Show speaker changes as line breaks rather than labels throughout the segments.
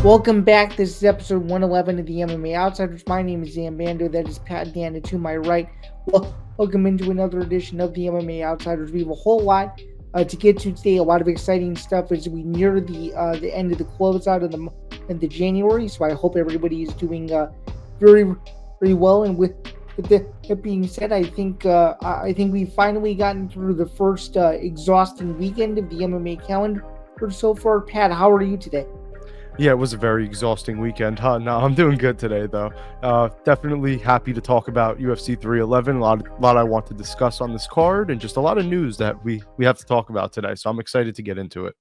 Welcome back. This is episode 111 of the MMA Outsiders. My name is Zain Bando. That is Pat and Danna to my right. Welcome into another edition of the MMA Outsiders. We have a whole lot to get to today. A lot of exciting stuff as we near the end of the closeout of the January. So I hope everybody is doing very, very well. And with that being said, I think we've finally gotten through the first exhausting weekend of the MMA calendar so far. Pat, how are you today?
Yeah, it was a very exhausting weekend, huh? No, I'm doing good today, though. Definitely happy to talk about UFC 311. A lot I want to discuss on this card, and just a lot of news that we have to talk about today. So I'm excited to get into it.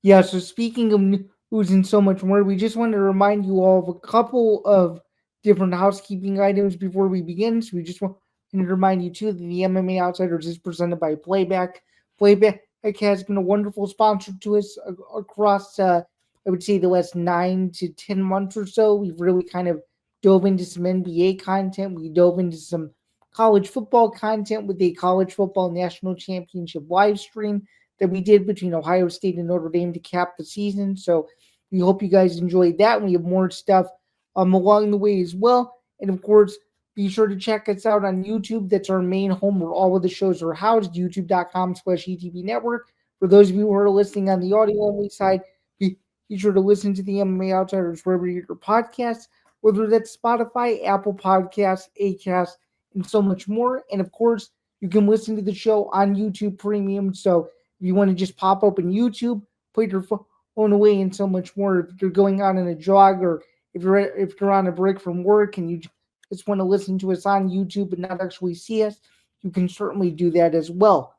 Yeah, so speaking of news and so much more, we just wanted to remind you all of a couple of different housekeeping items before we begin. So we just want to remind you, too, that the MMA Outsiders is presented by Playback. Playback has been a wonderful sponsor to us across, I would say, the last 9 to 10 months or so. We've really kind of dove into some NBA content. We dove into some college football content with a college football national championship live stream that we did between Ohio State and Notre Dame to cap the season. So we hope you guys enjoyed that. We have more stuff along the way as well. And of course, be sure to check us out on YouTube. That's our main home where all of the shows are housed, youtube.com/ETB network. For those of you who are listening on the audio only side, be sure to listen to the MMA Outsiders wherever you get your podcasts, whether that's Spotify, Apple Podcasts, Acast, and so much more. And of course, you can listen to the show on YouTube Premium. So if you want to just pop open YouTube, put your phone away, and so much more. If you're going out on a jog, or if you're on a break from work and you just want to listen to us on YouTube but not actually see us, you can certainly do that as well.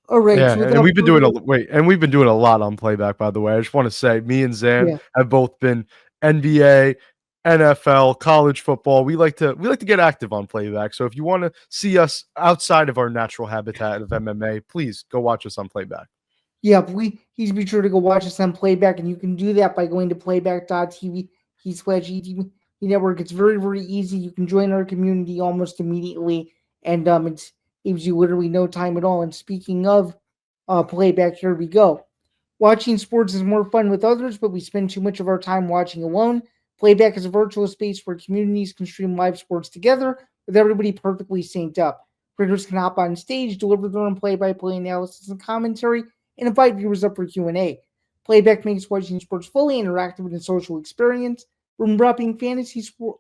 All right.
Yeah,
So
and
without
we've been doing
further,
we've been doing a lot on Playback, by the way. I just want to say, me and Zan
yeah,
have both been NBA, NFL, college football. We like to get active on Playback. So if you want to see us outside of our natural habitat of MMA, please go watch us on Playback.
yeah, please be sure to go watch us on Playback, and you can do that by going to playback.tv/ETV network. It's very, very easy. You can join our community almost immediately, and it gives you literally no time at all. And speaking of Playback, here we go. Watching sports is more fun with others, but we spend too much of our time watching alone. Playback is a virtual space where communities can stream live sports together with everybody perfectly synced up. Creators can hop on stage, deliver their own play-by-play analysis and commentary, and invite viewers up for Q&A. Playback makes watching sports fully interactive and a social experience. From repping fantasy sport,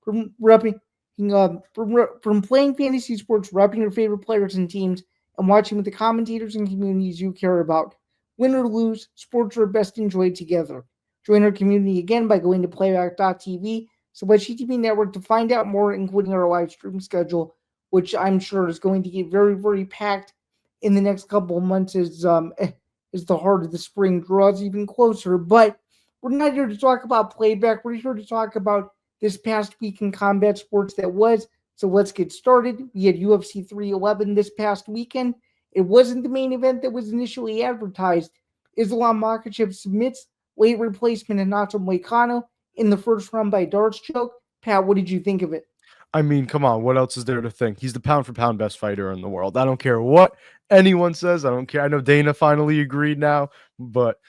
from repping, from playing fantasy sports, repping your favorite players and teams, and watching with the commentators and communities you care about. Win or lose, sports are best enjoyed together. Join our community again by going to playback.tv, so watch ETB Network to find out more, including our live stream schedule, which I'm sure is going to get very, very packed in the next couple of months as the heart of the spring draws even closer. But we're not here to talk about Playback. We're here to talk about this past week in combat sports that was. So let's get started. We had UFC 311 this past weekend. It wasn't the main event that was initially advertised. Islam Makhachev submits weight replacement Renato Moicano in the first round by darts choke. Pat, what did you think of it?
I mean, come on, what else is there to think? He's the pound for pound best fighter in the world. I don't care what anyone says. I don't care. I know Dana finally agreed now, but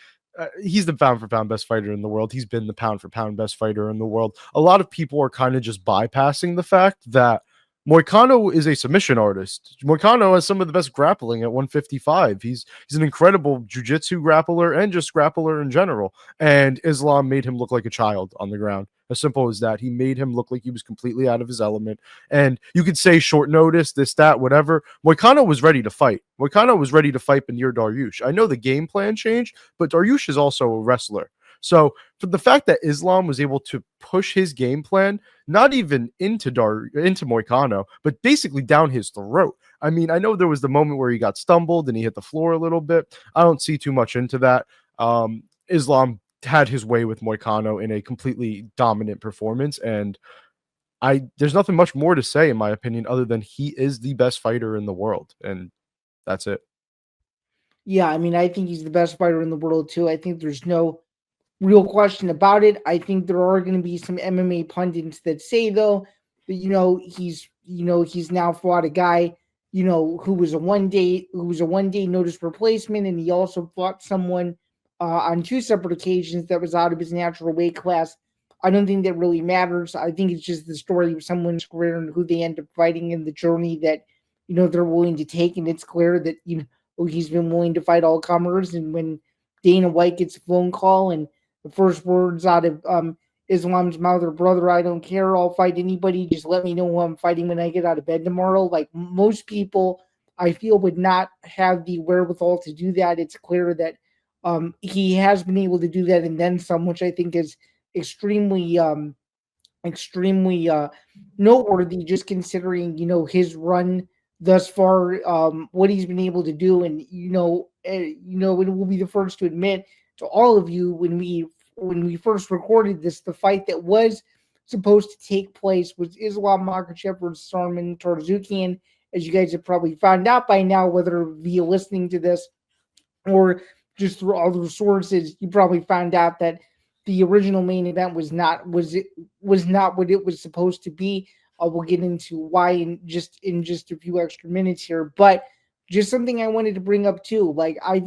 he's the pound for pound best fighter in the world. He's been the pound for pound best fighter in the world. A lot of people are kind of just bypassing the fact that Moicano is a submission artist. Moicano has some of the best grappling at 155. He's an incredible jiu-jitsu grappler and just grappler in general. And Islam made him look like a child on the ground. As simple as that. He made him look like he was completely out of his element. And you could say short notice, this, that, whatever. Moicano was ready to fight. Moicano was ready to fight Benir Dariush. I know the game plan changed, but Dariush is also a wrestler. So for the fact that Islam was able to push his game plan, not even into Moicano, but basically down his throat. I mean, I know there was the moment where he got stumbled and he hit the floor a little bit. I don't see too much into that. Islam had his way with Moicano in a completely dominant performance, and there's nothing much more to say, in my opinion, other than he is the best fighter in the world, and that's it.
Yeah, I mean, I think he's the best fighter in the world too. I think there's no real question about it. I think there are going to be some MMA pundits that say though that he's now fought a guy who was a one day notice replacement, and he also fought someone on two separate occasions that was out of his natural weight class. I don't think that really matters. I think it's just the story of someone's career and who they end up fighting in the journey that they're willing to take, and it's clear that he's been willing to fight all comers. And when Dana White gets a phone call and the first words out of Islam's mouth are, "Brother, I don't care. I'll fight anybody. Just let me know who I'm fighting when I get out of bed tomorrow." Like most people, I feel, would not have the wherewithal to do that. It's clear that he has been able to do that and then some, which I think is extremely extremely noteworthy, just considering his run thus far, what he's been able to do. And it will be the first to admit to all of you, when we first recorded this, the fight that was supposed to take place was Islam Makhachev versus Sarman Tarzukian. As you guys have probably found out by now, whether via listening to this or just through other sources, you probably found out that the original main event was not what it was supposed to be. We'll get into why in just a few extra minutes here, but just something I wanted to bring up too. Like I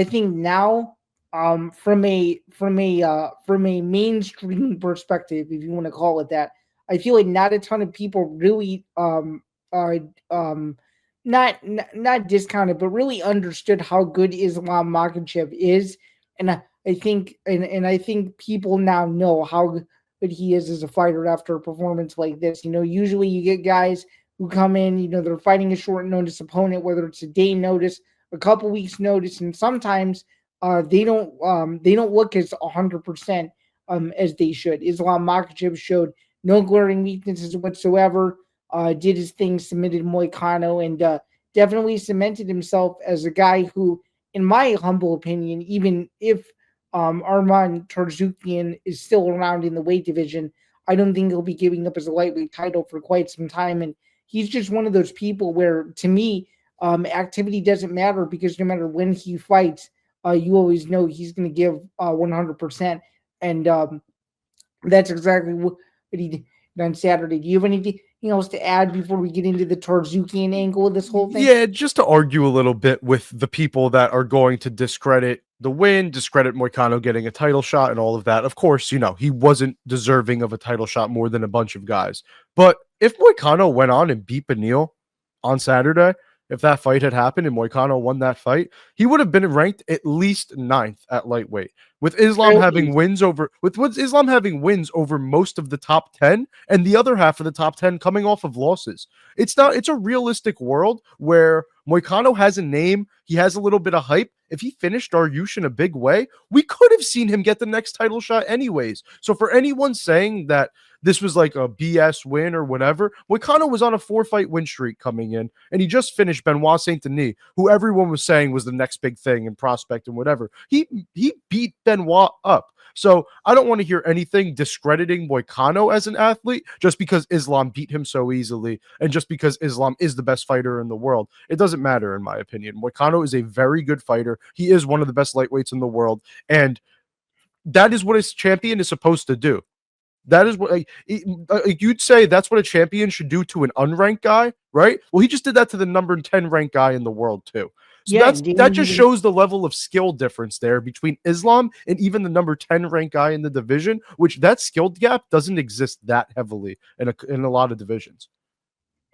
think now, from a mainstream perspective, if you want to call it that, I feel like not a ton of people really uh um not discounted, but really understood how good Islam Makhachev is. And I think people now know how good he is as a fighter after a performance like this. Usually you get guys who come in, they're fighting a short notice opponent, whether it's a day notice, a couple weeks notice, and sometimes they don't look as 100% as they should. Islam Makhachev showed no glaring weaknesses whatsoever. Did his thing, submitted Moicano, and definitely cemented himself as a guy who, in my humble opinion, even if Arman Tarzukian is still around in the weight division, I don't think he'll be giving up his lightweight title for quite some time. And he's just one of those people where, to me, activity doesn't matter, because no matter when he fights, you always know he's going to give 100%. And that's exactly what he did on Saturday. Do you have anything else to add before we get into the Tarzukian angle of this whole thing?
Yeah, just to argue a little bit with the people that are going to discredit the win, discredit Moicano getting a title shot and all of that. Of course, he wasn't deserving of a title shot more than a bunch of guys. But if Moicano went on and beat Beneil on Saturday, if that fight had happened and Moicano won that fight, he would have been ranked at least ninth at lightweight. With Islam having wins over most of the top 10 and the other half of the top 10 coming off of losses. It's a realistic world where Moicano has a name, he has a little bit of hype. If he finished Dariush in a big way, we could have seen him get the next title shot anyways. So for anyone saying that this was like a BS win or whatever, Moicano was on a 4-fight win streak coming in, and he just finished Benoit Saint Denis, who everyone was saying was the next big thing and prospect and whatever. He beat Benoit up. So I don't want to hear anything discrediting Moicano as an athlete just because Islam beat him so easily and just because Islam is the best fighter in the world. It doesn't matter, in my opinion. Moicano is a very good fighter. He is one of the best lightweights in the world, and that is what a champion is supposed to do. That is what you'd say that's what a champion should do to an unranked guy, right? Well, he just did that to the number 10 ranked guy in the world too. So
Yeah,
that just shows the level of skill difference there between Islam and even the number 10 ranked guy in the division, which that skill gap doesn't exist that heavily in a lot of divisions.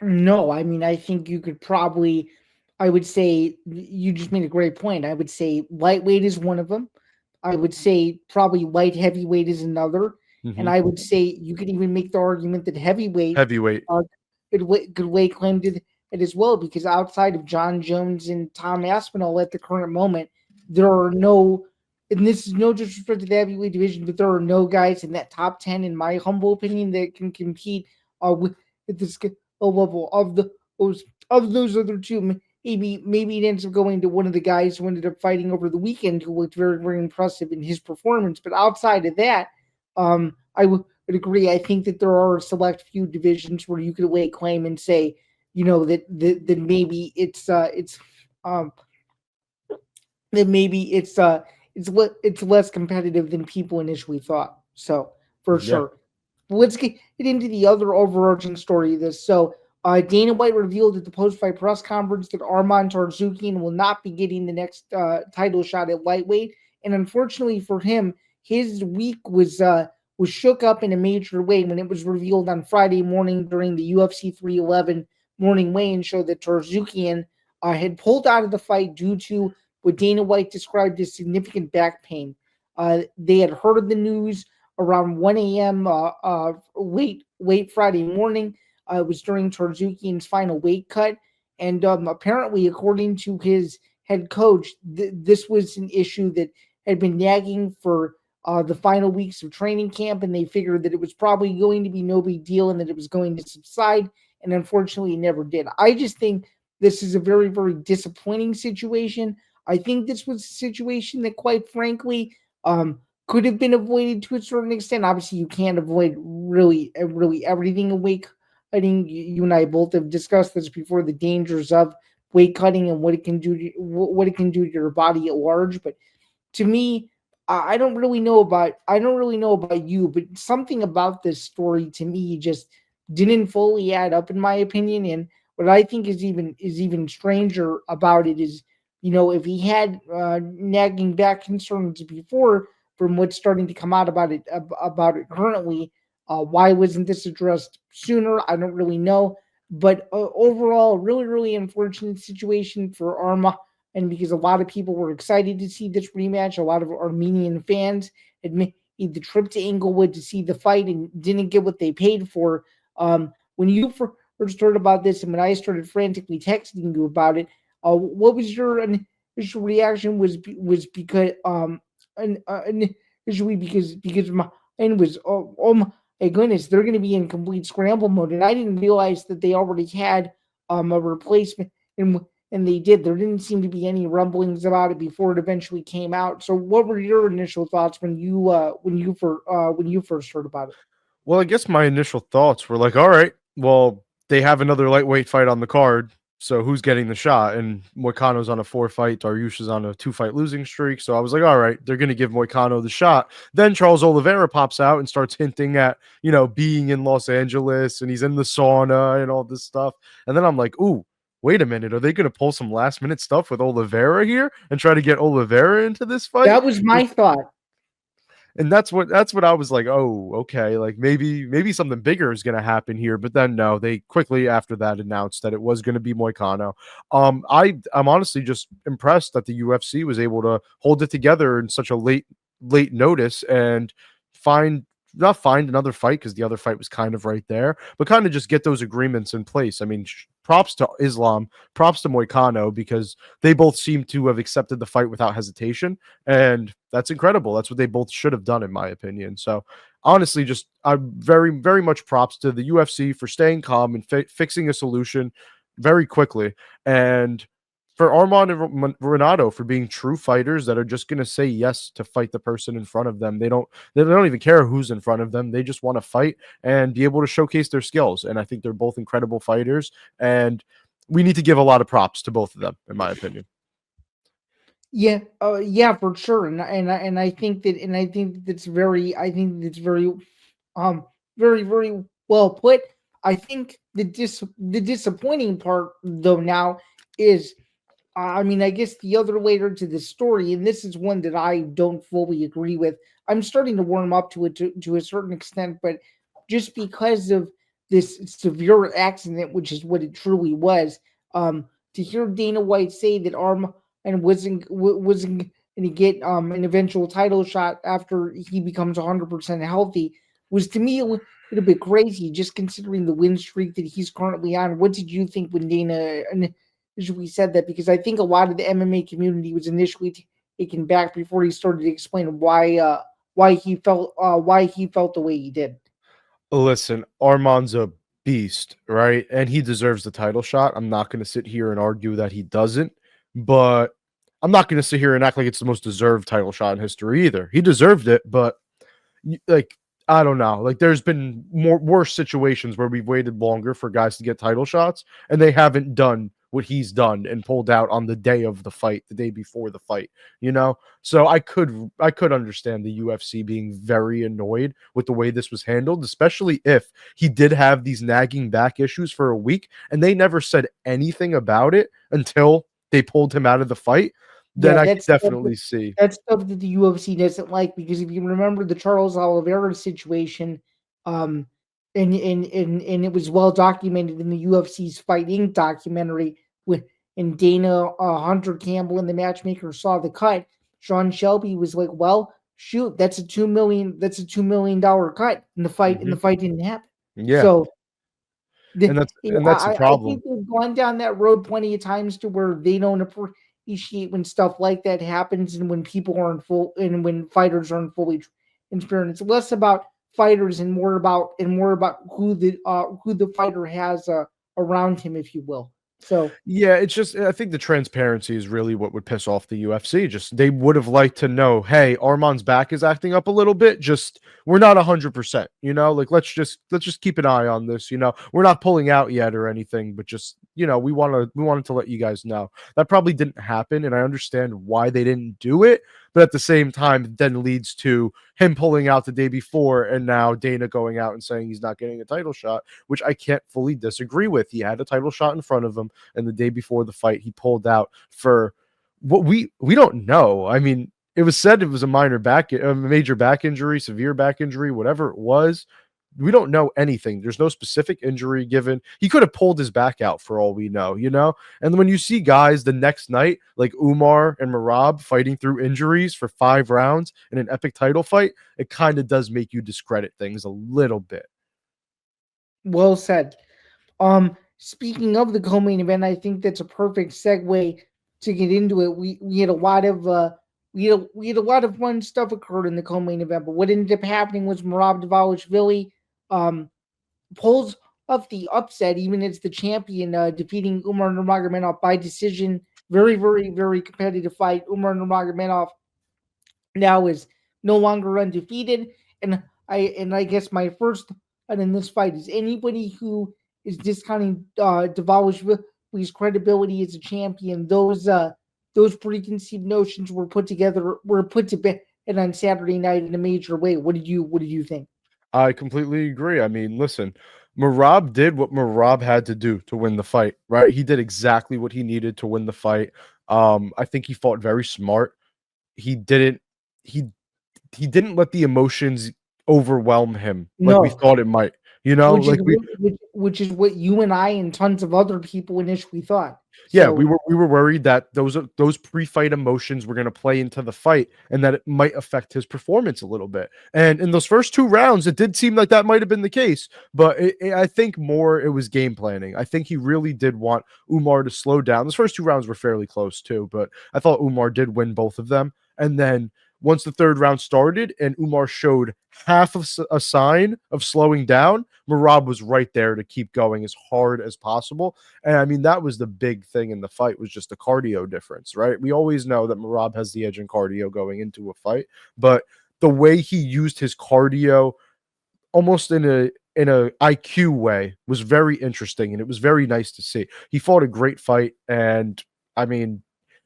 No, I mean, I think you could probably, I would say, you just made a great point. I would say lightweight is one of them. I would say probably light heavyweight is another. And I would say you could even make the argument that heavyweight could lay claim to it as well, because outside of John Jones and Tom Aspinall at the current moment, there are no, and this is no disrespect to the heavyweight division, but there are no guys in that top 10, in my humble opinion, that can compete with at the skill level of those other two. Maybe it ends up going to one of the guys who ended up fighting over the weekend, who looked very, very impressive in his performance. But outside of that, I would agree. I think that there are a select few divisions where you could lay claim and say, that maybe it's less competitive than people initially thought. So for sure. But let's get into the other overarching story of this. So Dana White revealed at the post-fight press conference that Arman Tarzukian will not be getting the next title shot at lightweight, and unfortunately for him, his week was shook up in a major way when it was revealed on Friday morning during the UFC 311 morning weigh-in show that Tarzukian had pulled out of the fight due to what Dana White described as significant back pain. They had heard of the news around 1 a.m. Late Friday morning. It was during Tarzukian's final weight cut, and apparently, according to his head coach, this was an issue that had been nagging for the final weeks of training camp, and they figured that it was probably going to be no big deal and that it was going to subside, and unfortunately, it never did. I just think this is a very, very disappointing situation. I think this was a situation that, quite frankly, could have been avoided to a certain extent. Obviously, you can't avoid really everything in weight cutting. You and I both have discussed this before, the dangers of weight cutting and what it can do to your body at large. But to me, I don't really know about you, but something about this story to me just didn't fully add up in my opinion. And what I think is even stranger about it is, if he had nagging back concerns before from what's starting to come out about it currently, why wasn't this addressed sooner? I don't really know. But overall, really, really unfortunate situation for Arma, and because a lot of people were excited to see this rematch, a lot of Armenian fans had made the trip to Inglewood to see the fight and didn't get what they paid for. When you first heard about this, and when I started frantically texting you about it, what was your initial reaction? Was because initially because mine was, oh my goodness, they're going to be in complete scramble mode, and I didn't realize that they already had a replacement, and they did. There didn't seem to be any rumblings about it before it eventually came out. So, what were your initial thoughts when you first heard about it?
Well, I guess my initial thoughts were like, all right, well, they have another lightweight fight on the card. So who's getting the shot? And Moicano's on a 4-fight, Dariush is on a 2-fight losing streak. So I was like, all right, they're going to give Moicano the shot. Then Charles Oliveira pops out and starts hinting at, being in Los Angeles and he's in the sauna and all this stuff. And then I'm like, ooh, wait a minute. Are they going to pull some last minute stuff with Oliveira here and try to get Oliveira into this fight?
That was my thought.
And that's what I was like, oh, okay, like maybe something bigger is gonna happen here. But then no, they quickly after that announced that it was gonna be Moicano. I'm honestly just impressed that the UFC was able to hold it together in such a late notice and find not find another fight because the other fight was kind of right there, but kind of just get those agreements in place. I mean, props to Islam, props to Moicano because they both seem to have accepted the fight without hesitation, and that's incredible. That's what they both should have done, in my opinion. So, honestly, just I'm very, very much props to the UFC for staying calm and fixing a solution very quickly, and for Armand and Renato for being true fighters that are just going to say yes to fight the person in front of them. They don't even care who's in front of them. They just want to fight and be able to showcase their skills. And I think they're both incredible fighters. And we need to give a lot of props to both of them, in my opinion.
Yeah, for sure, and I think that, very, very well put. I think the disappointing part though now is, I mean, I guess the other layer to the story, and this is one that I don't fully agree with. I'm starting to warm up to it to a certain extent, but just because of this severe accident, which is what it truly was, to hear Dana White say that Arm and wasn't going to get an eventual title shot after he becomes 100% healthy was to me a little bit crazy, just considering the win streak that he's currently on. What did you think when Dana initially said that? Because I think a lot of the MMA community was initially taken back before he started to explain why he felt the way he did.
Listen, Armand's a beast, right? And he deserves the title shot. I'm not going to sit here and argue that he doesn't, but I'm not going to sit here and act like it's the most deserved title shot in history either. He deserved it, but like I don't know. Like there's been worse situations where we've waited longer for guys to get title shots, and they haven't done what he's done and pulled out on the day of the fight, the day before the fight, you know? So I could understand the UFC being very annoyed with the way this was handled, especially if he did have these nagging back issues for a week and they never said anything about it until they pulled him out of the fight. Then
Yeah,
I could definitely see.
that's stuff that the UFC doesn't like, because if you remember the Charles Oliveira situation, um, and it was well documented in the UFC's Fight Inc. documentary, with and Dana, Hunter Campbell and the matchmaker saw the cut. Sean Shelby was like, "Well, shoot, that's a $2 million cut," and the fight didn't happen.
Yeah.
So
And
the,
that's the
I think
problem.
they've gone down that road plenty of times to where they don't appreciate when stuff like that happens, and when people aren't full, and when fighters aren't fully transparent. It's less about fighters and more about who the fighter has around him, if you will. So
Yeah, it's just I think the transparency is really what would piss off the UFC. Just they would have liked to know, hey, Arman's back is acting up a little bit. Just we're not 100%, you know, like let's just keep an eye on this, you know. We're not pulling out yet or anything, but just, you know, we wanted to let you guys know. That probably didn't happen, and I understand why they didn't do it, but at the same time, it then leads to him pulling out the day before and now Dana going out and saying he's not getting a title shot, which I can't fully disagree with. He had a title shot in front of him, and the day before the fight he pulled out for what we don't know. I mean, it was said it was a major back injury, severe back injury, whatever it was. We don't know anything. There's no specific injury given. He could have pulled his back out for all we know, you know? And when you see guys the next night like Umar and Merab fighting through injuries for 5 rounds in an epic title fight, it kind of does make you discredit things a little bit.
well said. Speaking of the co-main event, I think that's a perfect segue to get into it. We had a lot of we had a lot of fun stuff occurred in the co-main event, but what ended up happening was Merab Dvalishvili um pulls off the upset, even as the champion, defeating Umar Nurmagomedov by decision. Very, very, very competitive fight. Umar Nurmagomedov now is no longer undefeated, and I guess my first thought in this fight is anybody who is discounting Dvalishvili's credibility as a champion. Those preconceived notions were put to bed on Saturday night in a major way. What did you think?
I completely agree. I mean, listen, Merab did what Merab had to do to win the fight, right? He did exactly what he needed to win the fight. I think he fought very smart. He didn't he he didn't let the emotions overwhelm him like we
No,
thought it might. You know,
which is
like we
which is what you and I and tons of other people initially thought.
yeah,
So
we were worried that those pre-fight emotions were going to play into the fight and that it might affect his performance a little bit. And in those first 2 rounds, it did seem like that might have been the case, but I think more it was game planning. I think he really did want Umar to slow down. Those first 2 rounds were fairly close too, but I thought Umar did win both of them. And then once the third round started and Umar showed half of a sign of slowing down, Merab was right there to keep going as hard as possible. And I mean, that was the big thing in the fight, was just the cardio difference, right? We always know that Merab has the edge in cardio going into a fight, but the way he used his cardio almost in a IQ way was very interesting, and it was very nice to see. He fought a great fight, and I mean,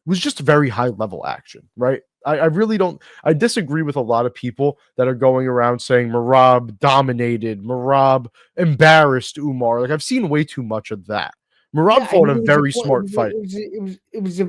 it was just very high level action, right? I really don't. I disagree with a lot of people that are going around saying Merab dominated, Merab embarrassed Umar. Like I've seen way too much of that. Merab
yeah, I
fought a
mean,
very smart fight.
it was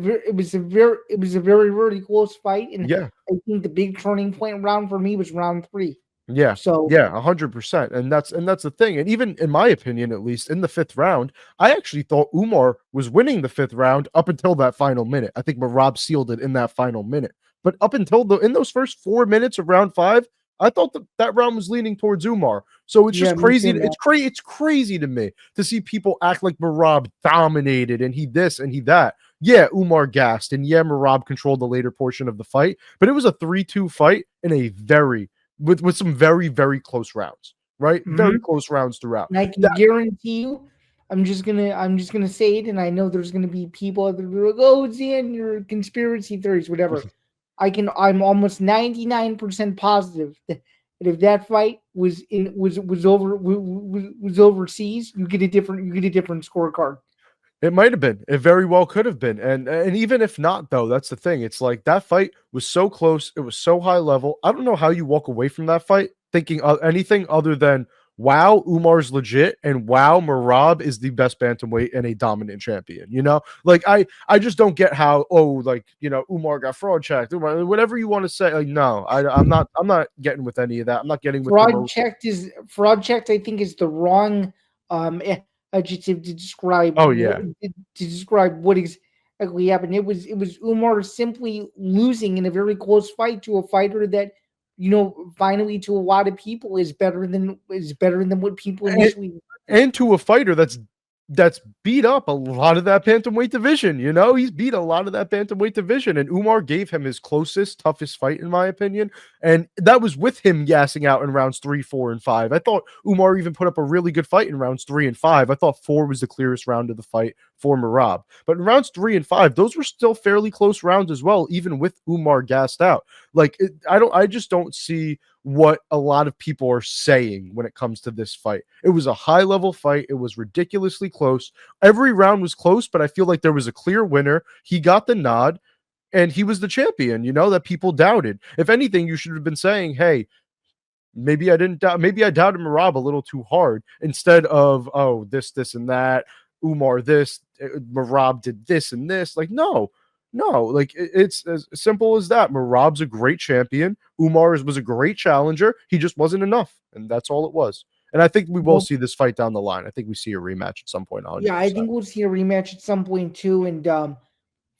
a very very close fight, and
Yeah,
I think the big turning point round for me was round 3.
yeah,
So
yeah, 100%. And that's the thing. And even in my opinion, at least in the 5th round, I actually thought Umar was winning the 5th round up until that final minute. I think Merab sealed it in that final minute. But up until in those first 4 minutes of round 5, I thought that round was leaning towards Umar. So it's
yeah,
just
me
crazy.
too, man.
It's crazy to me to see people act like Merab dominated and he this and he that. Yeah, Umar gassed, and yeah, Merab controlled the later portion of the fight, but it was a 3-2 fight in a very with some very very close rounds, right? Very
Mhm.
close rounds throughout.
And I can
That
guarantee you, I'm just gonna say it, and I know there's gonna be people out there who are like, "Oh, Zan, your conspiracy theories, whatever." I'm almost 99% positive that if that fight was overseas, you get a different scorecard.
It might have been. It very well could have been. And even if not, though, that's the thing. It's like that fight was so close. It was so high level. I don't know how you walk away from that fight thinking anything other than, wow, Umar's legit, and wow, Merab is the best bantamweight and a dominant champion. Like I just don't get how, like, Umar got fraud checked, whatever you want to say. Like, no, I'm not getting with any of that. I'm not getting with the
Fraud checked. I think is the wrong adjective to describe
Oh yeah.
what exactly happened. It was Umar simply losing in a very close fight to a fighter that, finally to a lot of people is better than what people
And,
initially.
and to a fighter that's beat up a lot of that bantamweight division. He's beat a lot of that bantamweight division, and Umar gave him his closest, toughest fight, in my opinion. And that was with him gassing out in rounds 3, 4, and 5. I thought Umar even put up a really good fight in rounds 3 and 5. I thought 4 was the clearest round of the fight for Merab. But in rounds 3 and 5, those were still fairly close rounds as well, even with Umar gassed out. Like, I just don't see what a lot of people are saying when it comes to this fight. It was a high level fight. It was ridiculously close. Every round was close, but I feel like there was a clear winner. He got the nod, and he was the champion, that people doubted. If anything, you should have been saying, hey, maybe I didn't doubt, maybe I doubted Merab a little too hard, instead of, oh, this, and that, Umar this, Merab did this and this. Like, no, like it's as simple as that. Merab's a great champion. Umar was a great challenger. He just wasn't enough, and that's all it was. And I think we will see this fight down the line. I think we see a rematch at some point.
Yeah, I
100%.
think we'll see a rematch at some point too. And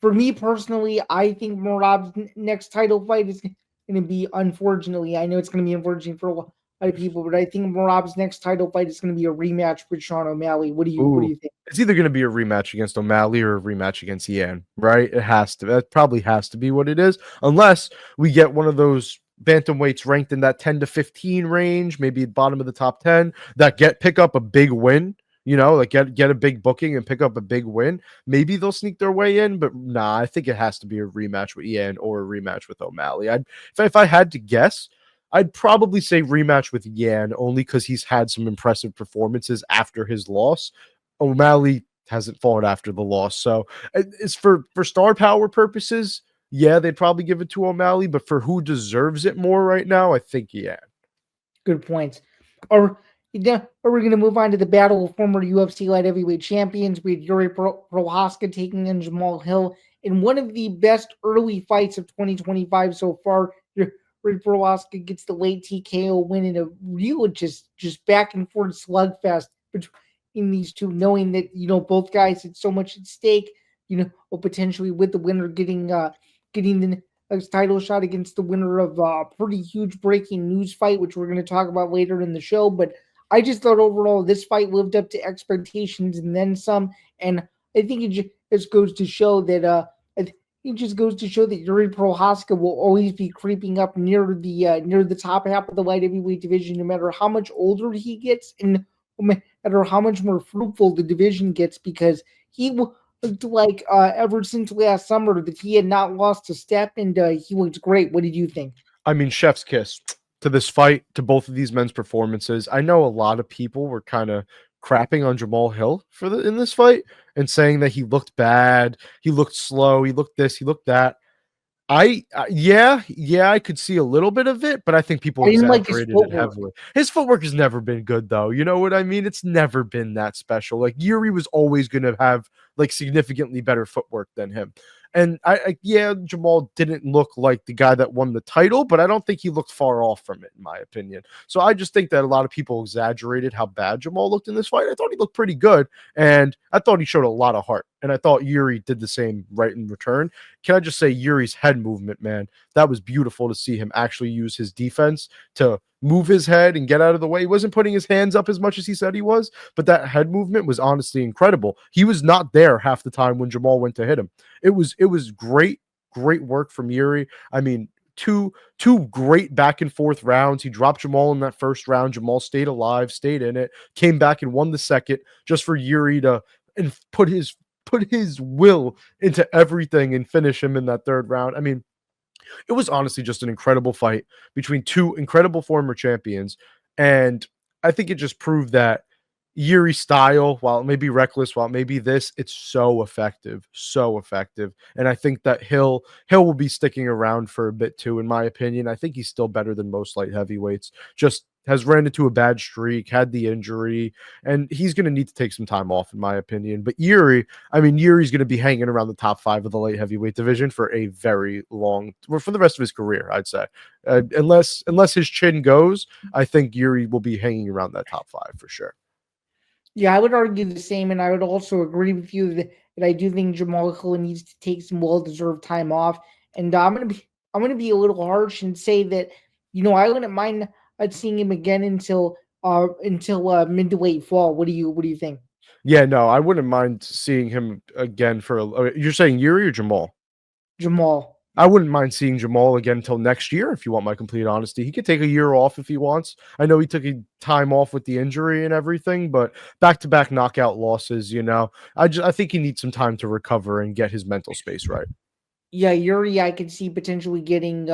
for me personally, I think Merab's next title fight is going to be, unfortunately, I know it's going to be unfortunate for a lot of people, but I think Merab's next title fight is going to be a rematch with Sean O'Malley. What do
Ooh,
you think?
it's either going to be a rematch against O'Malley or a rematch against Yan, right? It has to. That probably has to be what it is, unless we get one of those bantamweights ranked in that 10 to 15 range, maybe bottom of the top 10, that pick up a big win. Like get a big booking and pick up a big win. Maybe they'll sneak their way in, but nah, I think it has to be a rematch with Yan or a rematch with O'Malley. If I had to guess, I'd probably say rematch with Yan, only because he's had some impressive performances after his loss. O'Malley hasn't fought after the loss, so it's for star power purposes. Yeah, they'd probably give it to O'Malley, but for who deserves it more right now, I think Yan.
Good points. Or are we going to move on to the battle of former UFC light heavyweight champions? We had Yuri Prohaska taking on Jamal Hill in one of the best early fights of 2025 so far. Yuri Prohaska gets the late TKO win in a real just back and forth slugfest between these two, knowing that both guys had so much at stake. Potentially with the winner getting the title shot against the winner of a pretty huge breaking news fight, which we're going to talk about later in the show. But I just thought overall this fight lived up to expectations and then some. And I think it just goes to show that it just goes to show that Yuri Prohaska will always be creeping up near the top half of the light heavyweight division, no matter how much older he gets and no matter how much more fruitful the division gets, because he will looked like ever since last summer that he had not lost a step, and he looked great. What did you think?
I mean, chef's kiss to this fight, to both of these men's performances. I know a lot of people were kind of crapping on Jamal Hill in this fight and saying that he looked bad, he looked slow, he looked this, he looked that. Yeah, I could see a little bit of it, but I think people
I didn't like his
exaggerated it
footwork.
heavily. His footwork has never been good, though. You know what I mean? It's never been that special. Like, Yuri was always going to have like significantly better footwork than him. And yeah, Jamal didn't look like the guy that won the title, but I don't think he looked far off from it, in my opinion. So I just think that a lot of people exaggerated how bad Jamal looked in this fight. I thought he looked pretty good, and I thought he showed a lot of heart. And I thought Yuri did the same right in return. Can I just say Yuri's head movement, man? That was beautiful to see him actually use his defense to move his head and get out of the way. He wasn't putting his hands up as much as he said he was, but that head movement was honestly incredible. He was not there half the time when Jamal went to hit him. It was great work from Yuri. I mean, two great back and forth rounds. He dropped Jamal in that first round. Jamal stayed alive, stayed in it, came back and won the second, just for Yuri to put his will into everything and finish him in that third round. I mean, it was honestly just an incredible fight between two incredible former champions. And I think it just proved that Yuri style, while it may be reckless, while it may be this, it's so effective, so effective. And I think that Hill will be sticking around for a bit too, in my opinion. I think he's still better than most light heavyweights. Just has ran into a bad streak, had the injury, and he's going to need to take some time off, in my opinion. But Yuri, I mean, Yuri's going to be hanging around the top 5 of the light heavyweight division for a very long, well, for the rest of his career, I'd say. Unless his chin goes, I think Yuri will be hanging around that top 5 for sure.
Yeah, I would argue the same, and I would also agree with you that I do think Jamal Hill needs to take some well-deserved time off. And I'm gonna be a little harsh and say that I wouldn't mind seeing him again until mid-to-late fall. What do you think,
Yeah, no, I wouldn't mind seeing him again for you're saying Yuri or Jamal?
Jamal?
I wouldn't mind seeing Jamal again until next year, if you want my complete honesty. He could take a year off if he wants. I know he took a time off with the injury and everything, but back-to-back knockout losses, I think he needs some time to recover and get his mental space right.
Yeah, Yuri, I could see potentially getting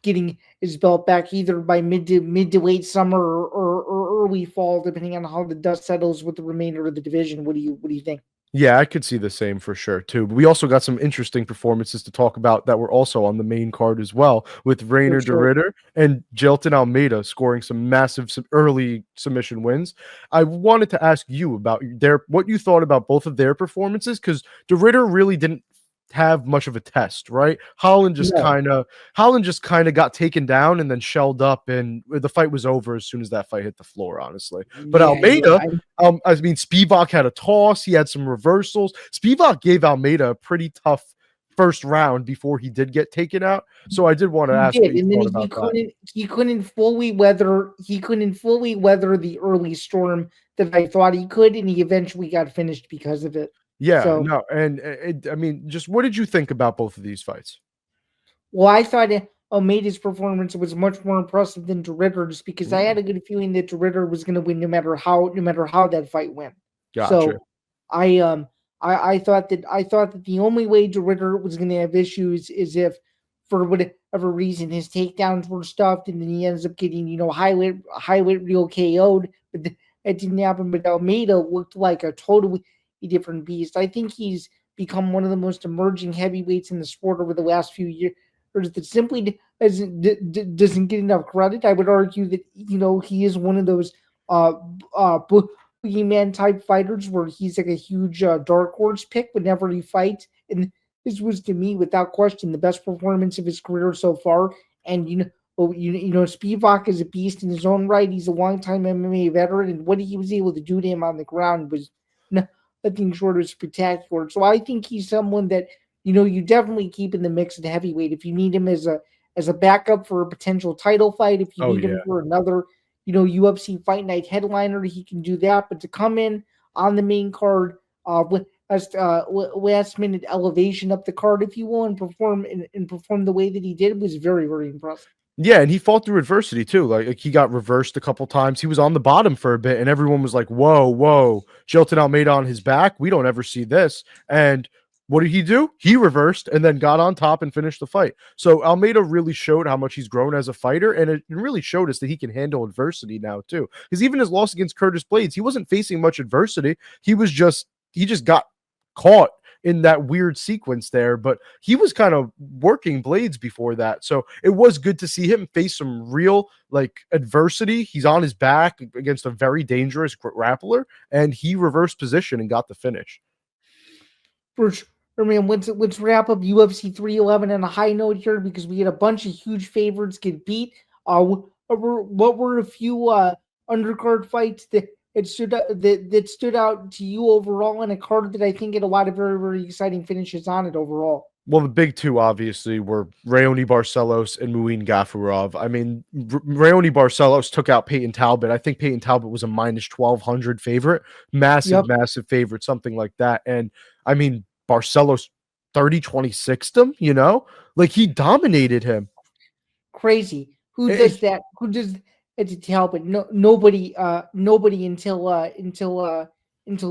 getting his belt back either by mid to late summer or early fall, depending on how the dust settles with the remainder of the division. What do you think?
Yeah, I could see the same for sure too. But we also got some interesting performances to talk about that were also on the main card as well, with
For
Rainer de
sure.
Ritter and Jelton Almeida scoring some massive early submission wins. I wanted to ask you about what you thought about both of their performances, because de Ritter really didn't have much of a test, right?
No.
Holland just kind of got taken down and then shelled up, and the fight was over as soon as that fight hit the floor, honestly. But
Yeah.
Almeida, I mean, Spivak had a toss. He had some reversals. Spivak gave Almeida a pretty tough first round before he did get taken out. So I did want to
He
ask what
did,
you
and then
thought
he
about that.
couldn't fully weather the early storm that I thought he could, and he eventually got finished because of it.
Yeah,
So,
no, and I mean, just what did you think about both of these fights?
well, I thought Almeida's performance was much more impressive than DeRitter's because I
Mm,
had a good feeling that DeRitter was going to win no matter how that fight went.
gotcha.
So I thought that the only way DeRitter was going to have issues is if, for whatever reason, his takedowns were stuffed and then he ends up getting highlight real KO'd. But that didn't happen. But Almeida looked like a totally different beast. I think he's become one of the most emerging heavyweights in the sport over the last few years. That simply doesn't get enough credit. I would argue that he is one of those uh boogeyman type fighters where he's like a huge dark horse pick whenever he fights. And this was, to me, without question, the best performance of his career so far. And Spivak is a beast in his own right. He's a longtime MMA veteran, and what he was able to do to him on the ground was nothing short of spectacular. So I think he's someone that you definitely keep in the mix at heavyweight if you need him as a backup for a potential title fight. If you
Oh
need
yeah.
him for another UFC Fight Night headliner, he can do that. But to come in on the main card with last minute elevation up the card, if you will, and perform the way that he did was very, very impressive.
Yeah, and he fought through adversity too. Like he got reversed a couple times. He was on the bottom for a bit, and everyone was like, "Whoa, whoa!" Jelton Almeida on his back. We don't ever see this. And what did he do? He reversed and then got on top and finished the fight. So Almeida really showed how much he's grown as a fighter, and it really showed us that he can handle adversity now too. Because even his loss against Curtis Blades, he wasn't facing much adversity. He just got caught in that weird sequence there, but he was kind of working Blades before that. So it was good to see him face some real like adversity. He's on his back against a very dangerous grappler, and he reversed position and got the finish.
For sure. I mean, let's wrap up UFC 311 on a high note here because we had a bunch of huge favorites get beat. What were a few undercard fights that stood out to you overall in a card that I think had a lot of very, very exciting finishes on it overall?
Well, the big two obviously were Raoni Barcelos and Muin Gafurov. I mean, Raoni Barcelos took out Peyton Talbot. I think Peyton Talbot was a minus 1,200 favorite, massive,
Yep,
massive favorite, something like that. And I mean, Barcelos 30-26 them, like he dominated him.
crazy. Who
It-
does that? Who does it to Talbot? No, nobody. Nobody until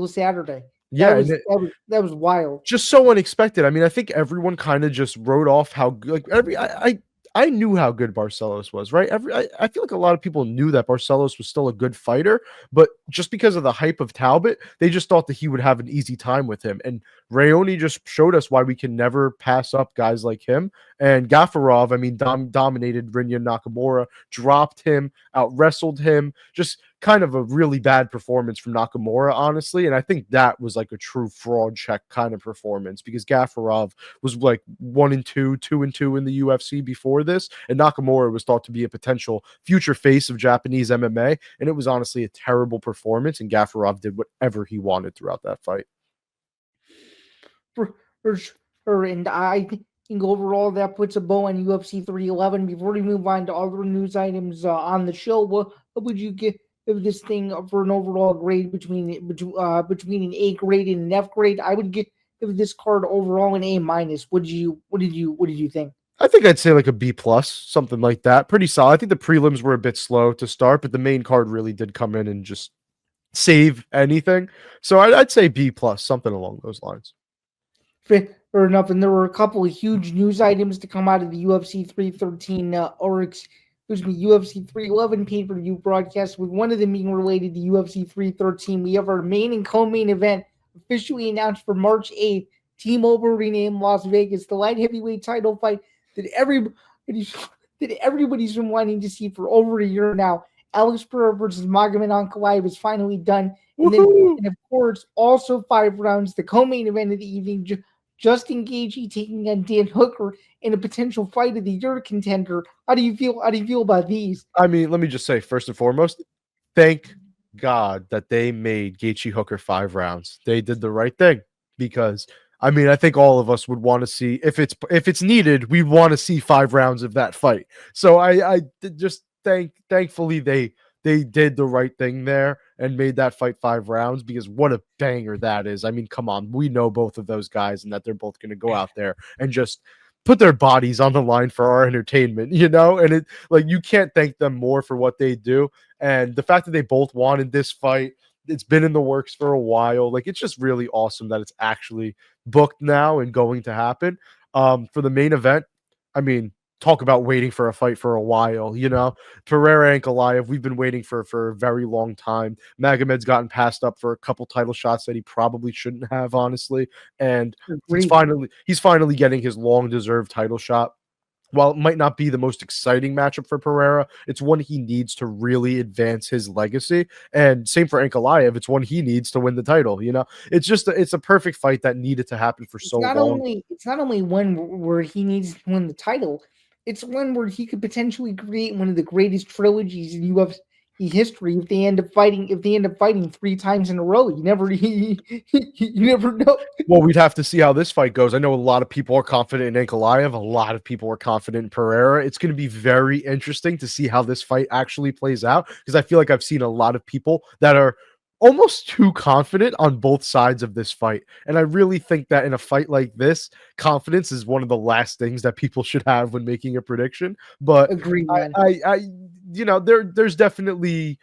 Saturday. That
yeah, and
was that was that was wild.
just so unexpected. I mean, I think everyone kind of just wrote off how good. Like I knew how good Barcelos was, right? I feel like a lot of people knew that Barcelos was still a good fighter, but just because of the hype of Talbot, they just thought that he would have an easy time with him. And Rayoni just showed us why we can never pass up guys like him. And Gafarov, I mean, dominated Rinya Nakamura, dropped him, out wrestled him, just kind of a really bad performance from Nakamura, honestly. And I think that was like a true fraud check kind of performance because Gafarov was like 1-2, 2-2 in the UFC before this. And Nakamura was thought to be a potential future face of Japanese MMA. And it was honestly a terrible performance. And Gafarov did whatever he wanted throughout that fight.
For sure. And I think overall that puts a bow on UFC 311. Before we move on to other news items on the show, what would you give this thing for an overall grade between an A grade and an F grade? I would give this card overall an A minus. What did you think?
I think I'd say like a B plus, something like that. Pretty solid. I think the prelims were a bit slow to start, but the main card really did come in and just save anything. So I'd say B plus, something along those lines.
Fair enough. And there were a couple of huge news items to come out of the UFC 313 UFC 311 pay-per-view broadcast, with one of them being related to UFC 313. We have our main and co-main event officially announced for March 8th. T-Mobile Arena in Las Vegas, the light heavyweight title fight that everybody's been wanting to see for over a year now. Alex Pereira versus Magomed Ankalaev is finally done. And of course, also 5 rounds, the co-main event of the evening, Justin Gaethje taking on Dan Hooker in a potential fight of the year contender. How do you feel about these?
I mean, let me just say, first and foremost, thank God that they made Gaethje Hooker 5 rounds. They did the right thing because I mean, I think all of us would want to see if it's needed, we want to see 5 rounds of that fight. So I just thankfully they did the right thing there and made that fight 5 rounds because what a banger that is. I mean, come on, we know both of those guys and that they're both going to go out there and just put their bodies on the line for our entertainment, you know? And it like you can't thank them more for what they do. And the fact that they both wanted this fight, it's been in the works for a while. Like it's just really awesome that it's actually booked now and going to happen. For the main event, I mean, talk about waiting for a fight for a while, you know. Pereira and Ankalaev, we've been waiting for a very long time. Magomed's gotten passed up for a couple title shots that he probably shouldn't have, honestly. And he's finally getting his long-deserved title shot. While it might not be the most exciting matchup for Pereira, it's one he needs to really advance his legacy. And same for Ankalaev, it's one he needs to win the title. You know, it's just it's a perfect fight that needed to happen for so long.
It's not only one where he needs to win the title, it's one where he could potentially create one of the greatest trilogies in UFC history if they end up fighting 3 times in a row. You never know.
Well, we'd have to see how this fight goes. I know a lot of people are confident in Ankalaev. A lot of people are confident in Pereira. It's going to be very interesting to see how this fight actually plays out because I feel like I've seen a lot of people that are almost too confident on both sides of this fight. And I really think that in a fight like this, confidence is one of the last things that people should have when making a prediction. But
agreed, man.
I you know, they definitely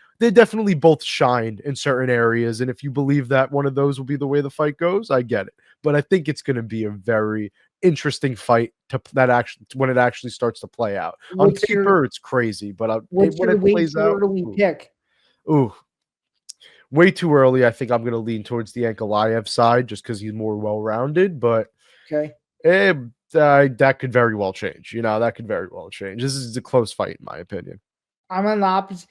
both shine in certain areas. And if you believe that one of those will be the way the fight goes, I get it. But I think it's going to be a very interesting fight when it actually starts to play out. On paper, it's crazy, but when it plays out,
pick?
Ooh, way too early. I think I'm going to lean towards the Ankalaev side just because he's more well-rounded. But
okay,
that could very well change. You know, that could very well change. This is a close fight, in my opinion.
I'm on the opposite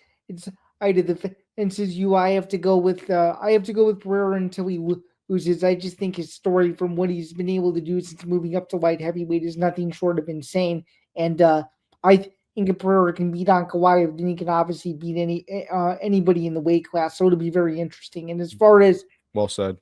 side of the fences. I have to go with Pereira until he loses. I just think his story from what he's been able to do since moving up to light heavyweight is nothing short of insane. And I think if Pereira can beat Ankalaev, then he can obviously beat anybody in the weight class. So it'll be very interesting. And as far as
well said,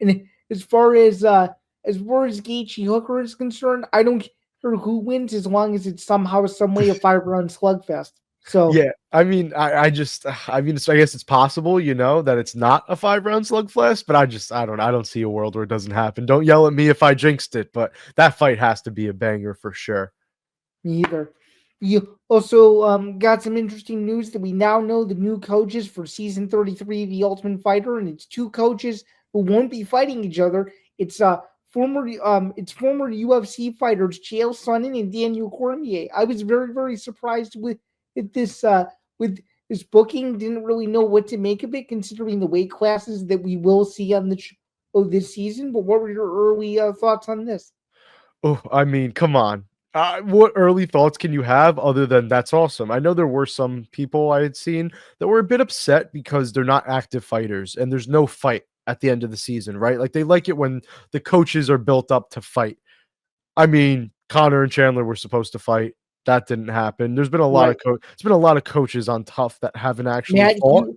and as far as Gaethje Hooker is concerned, I don't care who wins as long as it's somehow, some way, a 5-round slugfest. So
yeah, I mean, I guess it's possible, you know, that it's not a 5-round slugfest, but I don't see a world where it doesn't happen. Don't yell at me if I jinxed it, but that fight has to be a banger for sure.
Me either. You also got some interesting news that we now know the new coaches for season 33 of The Ultimate Fighter, and it's 2 coaches who won't be fighting each other. It's former UFC fighters Chael Sonnen and Daniel Cormier. I was very very surprised with this with this booking. Didn't really know what to make of it considering the weight classes that we will see on the show this season. But what were your early thoughts on this?
Oh, I mean, come on. What early thoughts can you have other than that's awesome? I know there were some people I had seen that were a bit upset because they're not active fighters and there's no fight at the end of the season, right? Like they like it when the coaches are built up to fight. I mean, Connor and Chandler were supposed to fight. That didn't happen. There's been a lot
Right.
of there's been a lot of coaches on Tough that haven't actually
Matt
fought.
Hughes,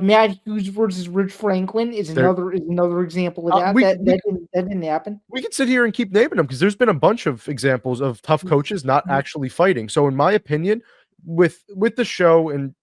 Matt Hughes versus Rich Franklin
There,
is another example of that.
we
That didn't happen.
we could sit here and keep naming them because there's been a bunch of examples of tough coaches not actually fighting. So, in my opinion, with the show and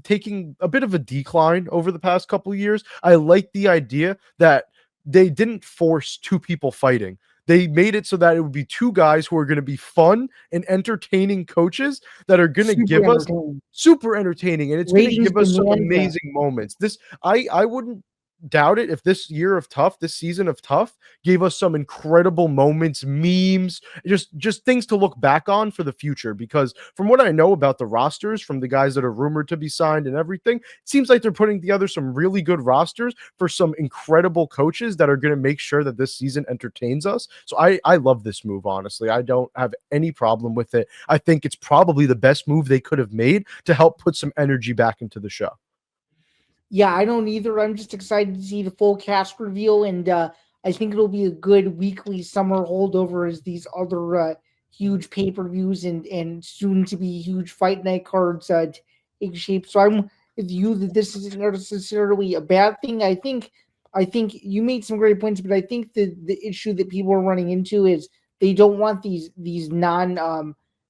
taking a bit of a decline over the past couple of years, I like the idea that they didn't force two people fighting. They made it so that it would be two guys who are going to be fun and entertaining coaches that are going to give us super entertaining, and it's going to give us some amazing moments. I wouldn't doubt it if this season of Tough gave us some incredible moments, memes, just things to look back on for the future. Because from what I know about the rosters, from the guys that are rumored to be signed and everything, it seems like they're putting together some really good rosters for some incredible coaches that are going to make sure that this season entertains us. So I love this move, honestly. I don't have any problem with it. I think it's probably the best move they could have made to help put some energy back into the show.
Yeah, I don't either. I'm just excited to see the full cast reveal, and I think it'll be a good weekly summer holdover as these other huge pay-per-views and soon to be huge fight night cards take shape. So I'm with you that this isn't necessarily a bad thing. I think you made some great points, but I think the issue that people are running into is they don't want these